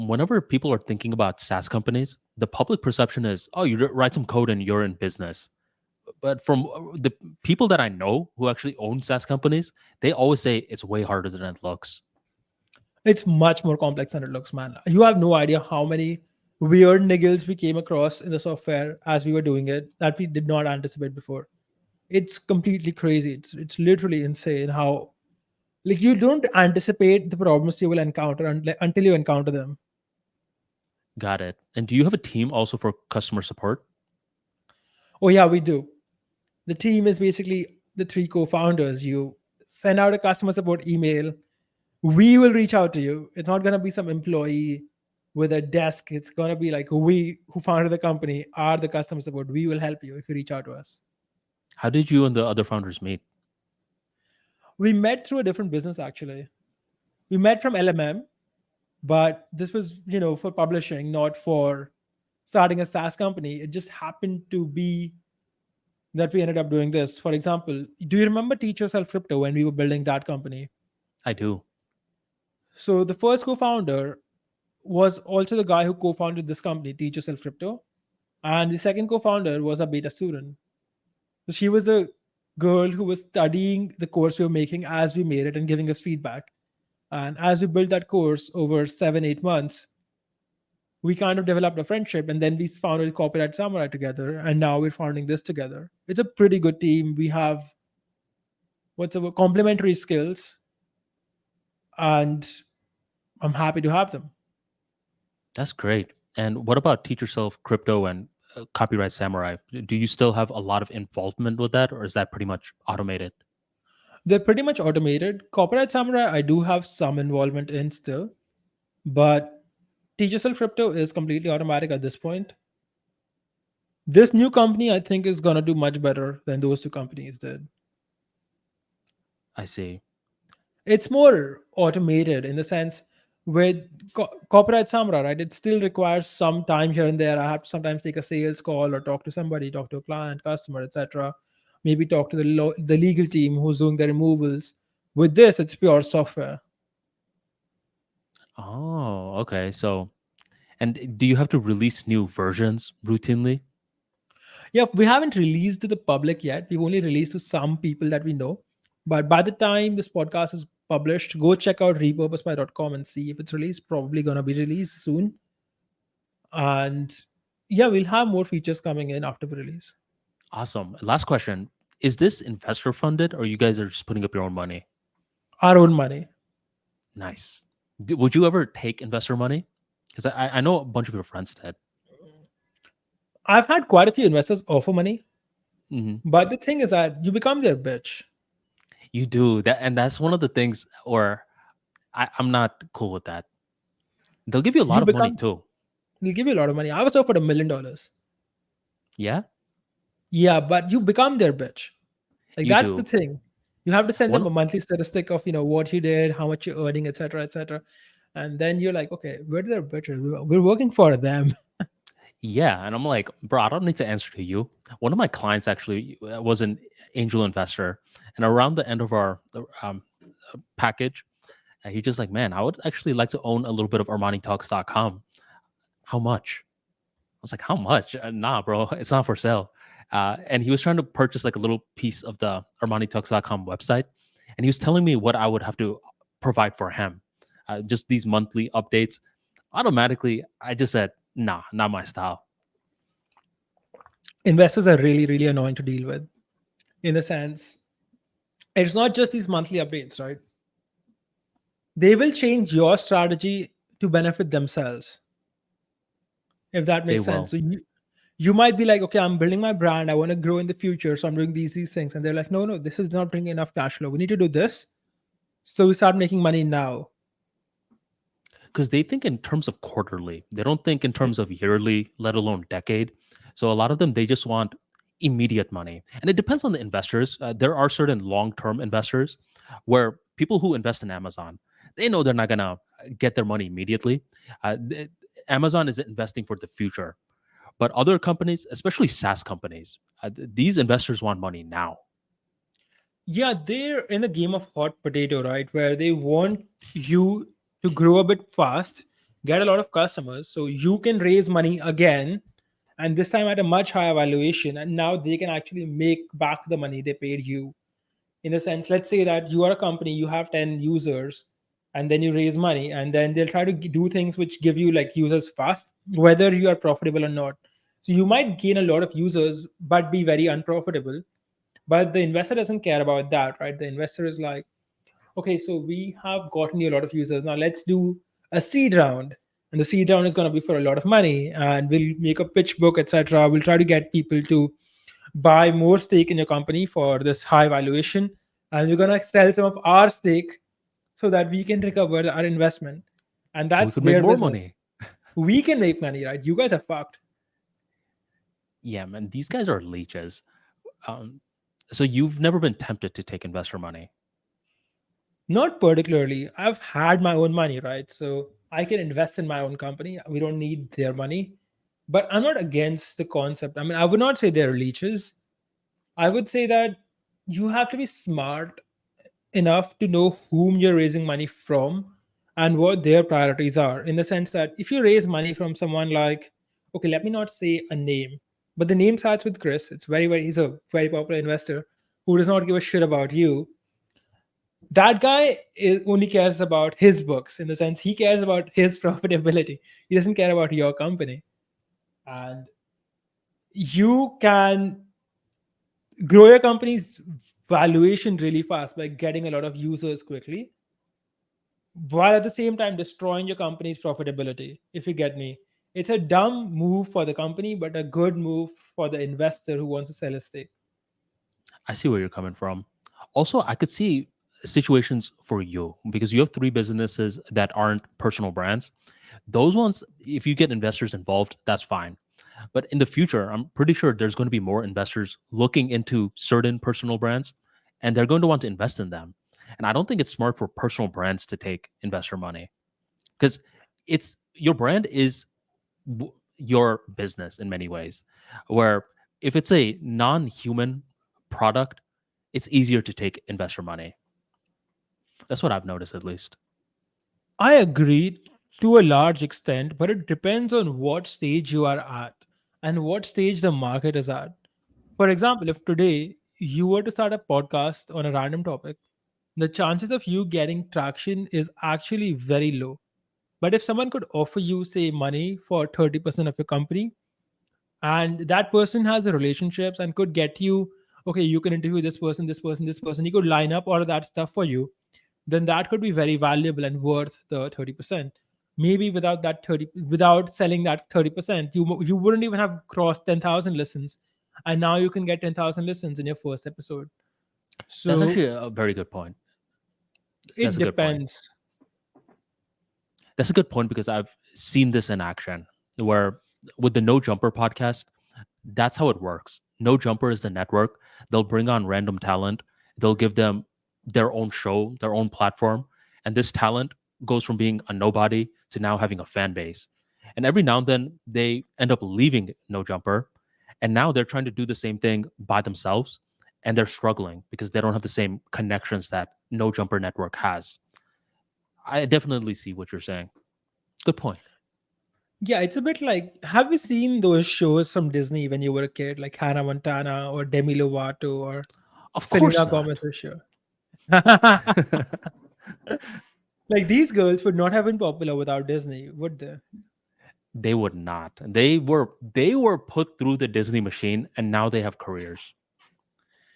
Whenever people are thinking about SaaS companies, the public perception is, oh, you write some code and you're in business. But from the people that I know who actually own SaaS companies, they always say it's way harder than it looks. It's much more complex than it looks, man. You have no idea how many weird niggles we came across in the software as we were doing it that we did not anticipate before. It's completely crazy. It's literally insane how like you don't anticipate the problems you will encounter until you encounter them. Got it. And do you have a team also for customer support? Oh yeah, we do. The team is basically the three co-founders. You send out a customer support email, we will reach out to you. It's not going to be some employee with a desk. It's going to be like we who founded the company are the customer support. We will help you if you reach out to us. How did you and the other founders meet? We met through a different business actually. We met from LMM, but this was, for publishing, not for starting a SaaS company. It just happened to be that we ended up doing this. For example, do you remember Teach Yourself Crypto when we were building that company? I do. So the first co-founder was also the guy who co-founded this company, Teach Yourself Crypto. And the second co-founder was a beta student. So she was the girl who was studying the course we were making as we made it and giving us feedback. And as we built that course over 7-8 months, we kind of developed a friendship, and then we founded Copyright Samurai together, and now we're founding this together. It's a pretty good team. We have complementary skills, and I'm happy to have them. That's great. And what about Teach Yourself Crypto and Copyright Samurai? Do you still have a lot of involvement with that, or is that pretty much automated? They're pretty much automated. Copyright Samurai, I do have some involvement in still, but Teach Yourself Crypto is completely automatic at this point. This new company, I think, is going to do much better than those two companies did. I see. It's more automated in the sense with Copyright Samurai, right? It still requires some time here and there. I have to sometimes take a sales call or talk to somebody, talk to a client, customer, etc. Maybe talk to the legal team who's doing the removals. With this, it's pure software. Oh, okay. So, and do you have to release new versions routinely? Yeah, we haven't released to the public yet. We've only released to some people that we know. But by the time this podcast is published, go check out repurposeby.com and see if it's released. Probably going to be released soon. And yeah, we'll have more features coming in after the release. Awesome. Last question. Is this investor funded or you guys are just putting up your own money? Our own money. Nice. Would you ever take investor money? Because I know a bunch of your friends did. I've had quite a few investors offer money, Hmm. but the thing is that you become their bitch. You do that, and that's one of the things. Or I'm not cool with that. They'll give you a You lot of money become too. They'll give you a lot of money. I was offered $1 million. Yeah, Yeah, but you become their bitch. Like you that's the do. thing. You have to send them One, a monthly statistic of what you did, how much you're earning, etc., etc. And then you're like, okay, we're their bitches. We're working for them. yeah, and I'm like, bro, I don't need to answer to you. One of my clients actually was an angel investor, and around the end of our package, he just like, man, I would actually like to own a little bit of ArmaniTalks.com. How much? I was like, how much? Nah, bro, it's not for sale. And he was trying to purchase like a little piece of the ArmaniTalks.com website. And he was telling me what I would have to provide for him. Just these monthly updates. Automatically, I just said, nah, not my style. Investors are really, really annoying to deal with in the sense it's not just these monthly updates, right? They will change your strategy to benefit themselves, if that They makes sense. will. So you might be like, okay, I'm building my brand. I want to grow in the future. So I'm doing these things. And they're like, no, this is not bringing enough cash flow. We need to do this. So we start making money now. Because they think in terms of quarterly. They don't think in terms of yearly, let alone decade. So a lot of them, they just want immediate money. And it depends on the investors. There are certain long-term investors where people who invest in Amazon, they know they're not going to get their money immediately. Amazon is investing for the future. But other companies, especially SaaS companies, these investors want money now. Yeah, they're in the game of hot potato, right? Where they want you to grow a bit fast get a lot of customers, so you can raise money again, and this time at a much higher valuation, and now they can actually make back the money they paid you. In a sense, let's say that you are a company, you have 10 users, and then you raise money, and then they'll try to do things which give you like users fast, whether you are profitable or not. So you might gain a lot of users but be very unprofitable, but the investor doesn't care about that, right? The investor is like, okay, so we have gotten you a lot of users, now let's do a seed round, and the seed round is going to be for a lot of money, and we'll make a pitch book, etc. We'll try to get people to buy more stake in your company for this high valuation, and we're going to sell some of our stake so that we can recover our investment. And So we that's could make their more business. money. We can make money, right? You guys are fucked. Yeah, man, these guys are leeches. Um, so you've never been tempted to take investor money. Not particularly. I've had my own money, right? So I can invest in my own company. We don't need their money. But I'm not against the concept. I mean, I would not say they're leeches. I would say that you have to be smart enough to know whom you're raising money from and what their priorities are. In the sense that if you raise money from someone like, okay, let me not say a name, but the name starts with Chris. It's he's a very popular investor who does not give a shit about you. That guy only cares about his books. In the sense, he cares about his profitability. He doesn't care about your company. And you can grow your company's valuation really fast by getting a lot of users quickly, while at the same time destroying your company's profitability, if you get me. It's a dumb move for the company, but a good move for the investor who wants to sell a stake. I see where you're coming from. Also, I could see situations for you because you have three businesses that aren't personal brands. Those ones, if you get investors involved, that's fine. But in the future, I'm pretty sure there's going to be more investors looking into certain personal brands and they're going to want to invest in them. And I don't think it's smart for personal brands to take investor money because it's your brand is your business in many ways. Where if it's a non human product, it's easier to take investor money. That's what I've noticed, at least. I agree to a large extent, but it depends on what stage you are at and what stage the market is at. For example, if today you were to start a podcast on a random topic, the chances of you getting traction is actually very low. But if someone could offer you, say, money for 30% of your company, and that person has the relationships and could get you, okay, you can interview this person, this person, this person, he could line up all of that stuff for you, then that could be very valuable and worth the 30%. Maybe without that 30, without selling that 30%, you wouldn't even have crossed 10,000 listens, and now you can get 10,000 listens in your first episode. That's So actually a very good point. That's it a good point. depends. That's a good point because I've seen this in action where with the No Jumper podcast, that's how it works. No Jumper is the network. They'll bring on random talent. They'll give them their own show, their own platform. And this talent goes from being a nobody to now having a fan base. And every now and then they end up leaving No Jumper. And now they're trying to do the same thing by themselves. And they're struggling because they don't have the same connections that No Jumper Network has. I definitely see what you're saying. Good point. Yeah, it's a bit like, have you seen those shows from Disney when you were a kid, like Hannah Montana or Demi Lovato or Of course Selena not. Gomez's show? Like these girls would not have been popular without Disney, would they? They would not. They were put through the Disney machine and now they have careers.